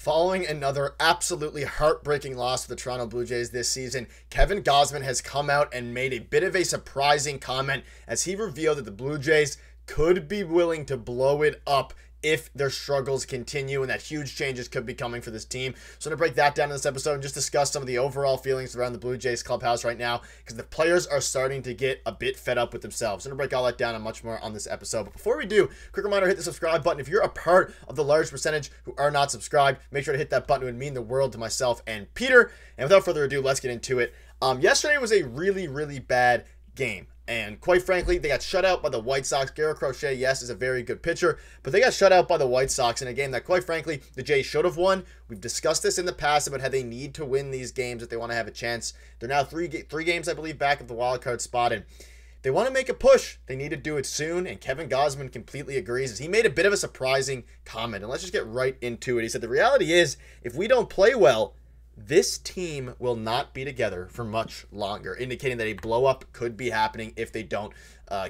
Following another absolutely heartbreaking loss to the Toronto Blue Jays this season, Kevin Gausman has come out and made a bit of a surprising comment as he revealed that the Blue Jays could be willing to blow it up if their struggles continue and that huge changes could be coming for this team. So I'm going to break that down in this episode and just discuss some of the overall feelings around the Blue Jays clubhouse right now because the players are starting to get a bit fed up with themselves. So I'm going to break all that down and much more on this episode. But before we do, quick reminder, hit the subscribe button. If you're a part of the large percentage who are not subscribed, make sure to hit that button. It would mean the world to myself and Peter. And without further ado, let's get into it. Yesterday was a really bad game. And quite frankly, they got shut out by the White Sox. Gosse, yes, is a very good pitcher, but they got shut out by the White Sox in a game that, quite frankly, the Jays should have won. We've discussed this in the past about how they need to win these games if they want to have a chance. They're now three games, I believe, back of the wild card spot, and they want to make a push. They need to do it soon, and Kevin Gausman completely agrees. He made a bit of a surprising comment, and let's just get right into it. He said, the reality is, if we don't play well, this team will not be together for much longer, indicating that a blow-up could be happening if they don't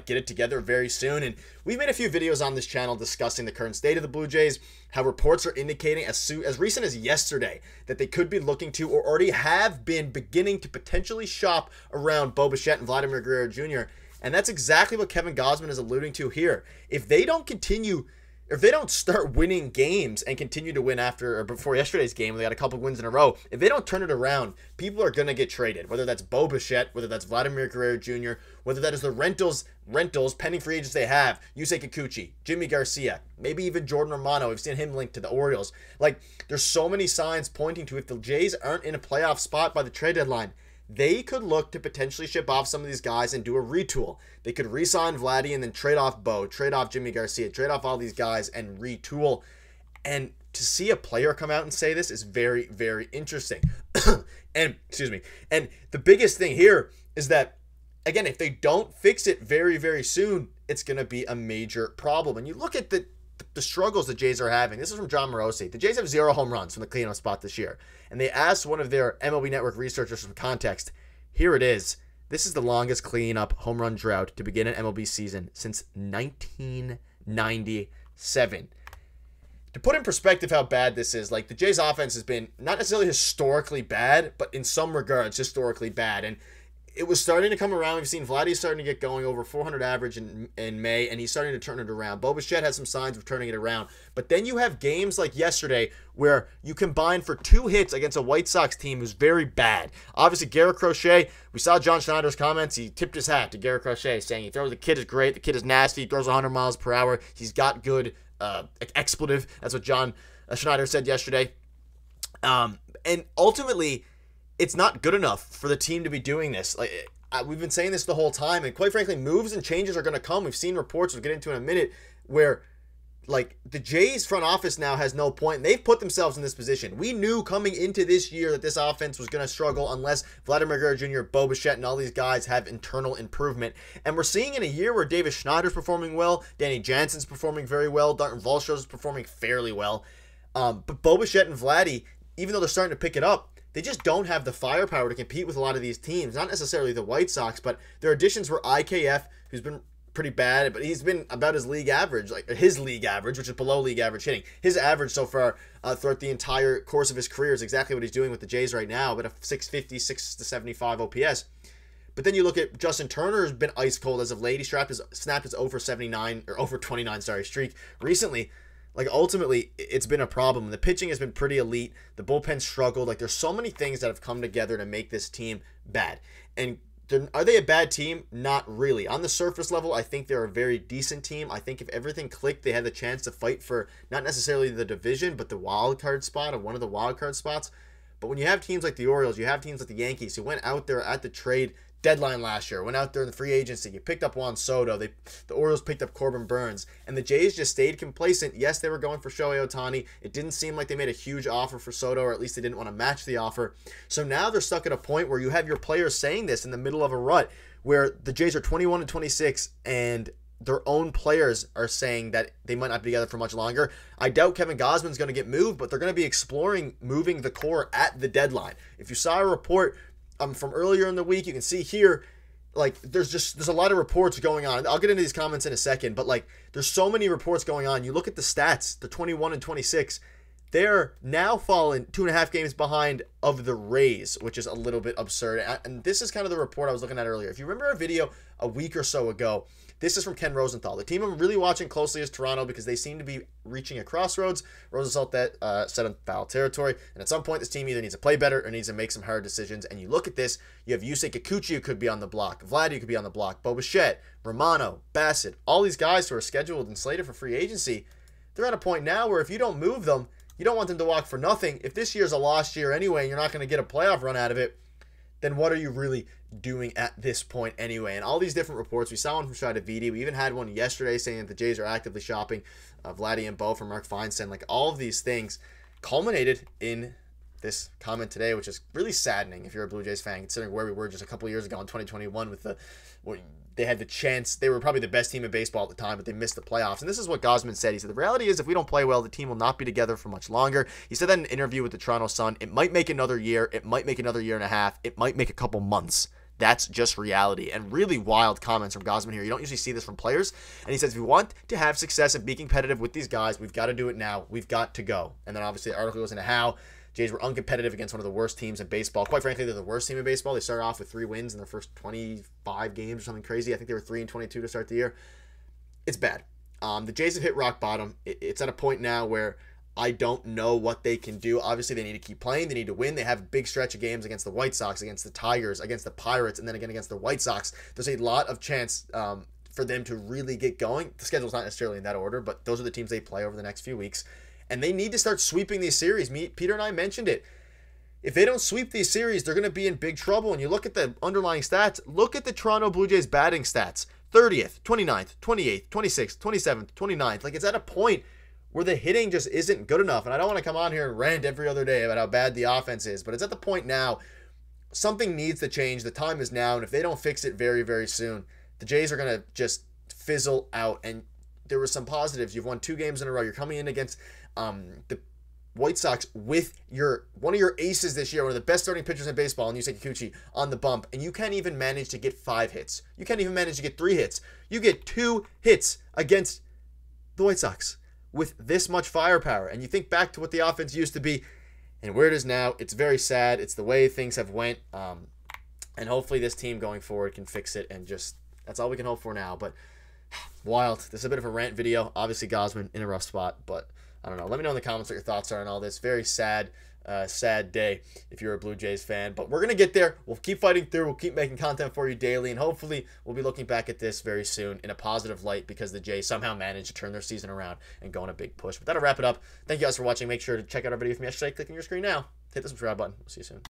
get it together very soon. And we've made a few videos on this channel discussing the current state of the Blue Jays, how reports are indicating as recent as yesterday that they could be looking to or already have been beginning to potentially shop around Bo Bichette and Vladimir Guerrero Jr. And that's exactly what Kevin Gausman is alluding to here. If they don't continue... If they don't start winning games and continue to win after or before yesterday's game, they got a couple wins in a row. If they don't turn it around, people are going to get traded, whether that's Bo Bichette, whether that's Vladimir Guerrero Jr., whether that is the rentals, pending free agents they have, Yusei Kikuchi, Jimmy Garcia, maybe even Jordan Romano. We've seen him linked to the Orioles. Like, there's so many signs pointing to if the Jays aren't in a playoff spot by the trade deadline, they could look to potentially ship off some of these guys and do a retool. They could re-sign Vladdy and then trade off Bo, trade off Jimmy Garcia, trade off all these guys and retool. And to see a player come out and say this is very interesting. And the biggest thing here is that, again, if they don't fix it very soon, it's going to be a major problem. And you look at the struggles the Jays are having. This is from John Morosi. The Jays have 0 home runs from the cleanup spot this year. And they asked one of their MLB Network researchers for context. Here it is. This is the longest cleanup home run drought to begin an MLB season since 1997. To put in perspective how bad this is, like, the Jays offense has been not necessarily historically bad, but in some regards historically bad. And it was starting to come around. We've seen Vladdy starting to get going over 400 average in May, and he's starting to turn it around. Bo Bichette has some signs of turning it around. But then you have games like yesterday where you combine for 2 hits against a White Sox team who's very bad. Obviously, Gosse, we saw John Schneider's comments. He tipped his hat to Gosse, saying the kid is great, the kid is nasty, he throws 100 miles per hour, he's got good expletive. That's what John Schneider said yesterday. And ultimately, it's not good enough for the team to be doing this. Like, we've been saying this the whole time, and quite frankly, moves and changes are going to come. We've seen reports, we'll get into in a minute, where, like, the Jays front office now has no point. They've put themselves in this position. We knew coming into this year that this offense was going to struggle unless Vladimir Guerrero Jr., Bo Bichette, and all these guys have internal improvement. And we're seeing in a year where Davis Schneider's performing well, Danny Jansen's performing very well, Dalton Vaulshow's performing fairly well. But Bo Bichette and Vladdy, even though they're starting to pick it up, they just don't have the firepower to compete with a lot of these teams. Not necessarily the White Sox, but their additions were IKF, who's been pretty bad, but he's been about his league average, like his league average, which is below league average hitting. His average so far throughout the entire course of his career is exactly what he's doing with the Jays right now, about a 650, 675 OPS. But then you look at Justin Turner, who's been ice cold as of late. He snapped his over 79 or over 29 streak recently. Like, ultimately, it's been a problem. The pitching has been pretty elite. The bullpen struggled. Like, there's so many things that have come together to make this team bad. And are they a bad team? Not really. On the surface level, I think they're a very decent team. I think if everything clicked, they had the chance to fight for not necessarily the division, but the wild card spot, or one of the wild card spots. But when you have teams like the Orioles, you have teams like the Yankees who went out there at the trade deadline last year, went out there in the free agency, you picked up Juan Soto, the Orioles picked up Corbin Burns, and the Jays just stayed complacent. Yes, they were going for Shohei Ohtani. It didn't seem like they made a huge offer for Soto, or at least they didn't want to match the offer. So now they're stuck at a point where you have your players saying this in the middle of a rut, where the Jays are 21-26, and their own players are saying that they might not be together for much longer. I doubt Kevin Gausman's going to get moved, but they're going to be exploring moving the core at the deadline. If you saw a report from earlier in the week, you can see here, like, there's a lot of reports going on. I'll get into these comments in a second, but, like, there's so many reports going on. You look at the stats, the 21-26. They're now fallen 2.5 games behind of the Rays, which is a little bit absurd. And this is kind of the report I was looking at earlier. If you remember a video a week or so ago, this is from Ken Rosenthal. The team I'm really watching closely is Toronto because they seem to be reaching a crossroads. Rosenthal set on foul territory. And at some point, this team either needs to play better or needs to make some hard decisions. And you look at this, you have Yusei Kikuchi who could be on the block. Vladdy who could be on the block. Bo Bichette, Romano, Bassett, all these guys who are scheduled and slated for free agency. They're at a point now where if you don't move them, you don't want them to walk for nothing. If this year's a lost year anyway and you're not going to get a playoff run out of it, then what are you really doing at this point anyway? And all these different reports, we saw one from Shadavidi. We even had one yesterday saying that the Jays are actively shopping Vladdy and Bo from Mark Feinstein. Like, all of these things culminated in this comment today, which is really saddening if you're a Blue Jays fan, considering where we were just a couple years ago in 2021 with they had the chance. They were probably the best team in baseball at the time, but they missed the playoffs. And this is what Gausman said. He said, the reality is if we don't play well, the team will not be together for much longer. He said that in an interview with the Toronto Sun. It might make another year. It might make another year and a half. It might make a couple months. That's just reality. And really wild comments from Gausman here. You don't usually see this from players. And he says, if we want to have success and be competitive with these guys, we've got to do it now. We've got to go. And then obviously the article goes into how Jays were uncompetitive against one of the worst teams in baseball. Quite frankly, they're the worst team in baseball. They started off with 3 wins in their first 25 games or something crazy. I think they were 3-22 to start the year. It's bad. The Jays have hit rock bottom. It's at a point now where I don't know what they can do. Obviously, they need to keep playing. They need to win. They have a big stretch of games against the White Sox, against the Tigers, against the Pirates, and then again against the White Sox. There's a lot of chance for them to really get going. The schedule's not necessarily in that order, but those are the teams they play over the next few weeks. And they need to start sweeping these series. Peter and I mentioned it. If they don't sweep these series, they're going to be in big trouble. And you look at the underlying stats. Look at the Toronto Blue Jays batting stats. 30th, 29th, 28th, 26th, 27th, 29th. Like, it's at a point where the hitting just isn't good enough. And I don't want to come on here and rant every other day about how bad the offense is. But it's at the point now, something needs to change. The time is now. And if they don't fix it very, very soon, the Jays are going to just fizzle out. And there were some positives. You've won 2 games in a row. You're coming in against the White Sox with one of your aces this year, one of the best starting pitchers in baseball, and Yusei Kikuchi on the bump, and you can't even manage to get 5 hits. You can't even manage to get 3 hits. You get 2 hits against the White Sox with this much firepower, and you think back to what the offense used to be and where it is now. It's very sad. It's the way things have went, and hopefully this team going forward can fix it, and just that's all we can hope for now. But wild. This is a bit of a rant video. Obviously, Gausman in a rough spot, but I don't know. Let me know in the comments what your thoughts are on all this. Very sad, sad day if you're a Blue Jays fan. But we're going to get there. We'll keep fighting through. We'll keep making content for you daily. And hopefully we'll be looking back at this very soon in a positive light because the Jays somehow managed to turn their season around and go on a big push. But that'll wrap it up. Thank you guys for watching. Make sure to check out our video from yesterday. Click on your screen now. Hit the subscribe button. We'll see you soon.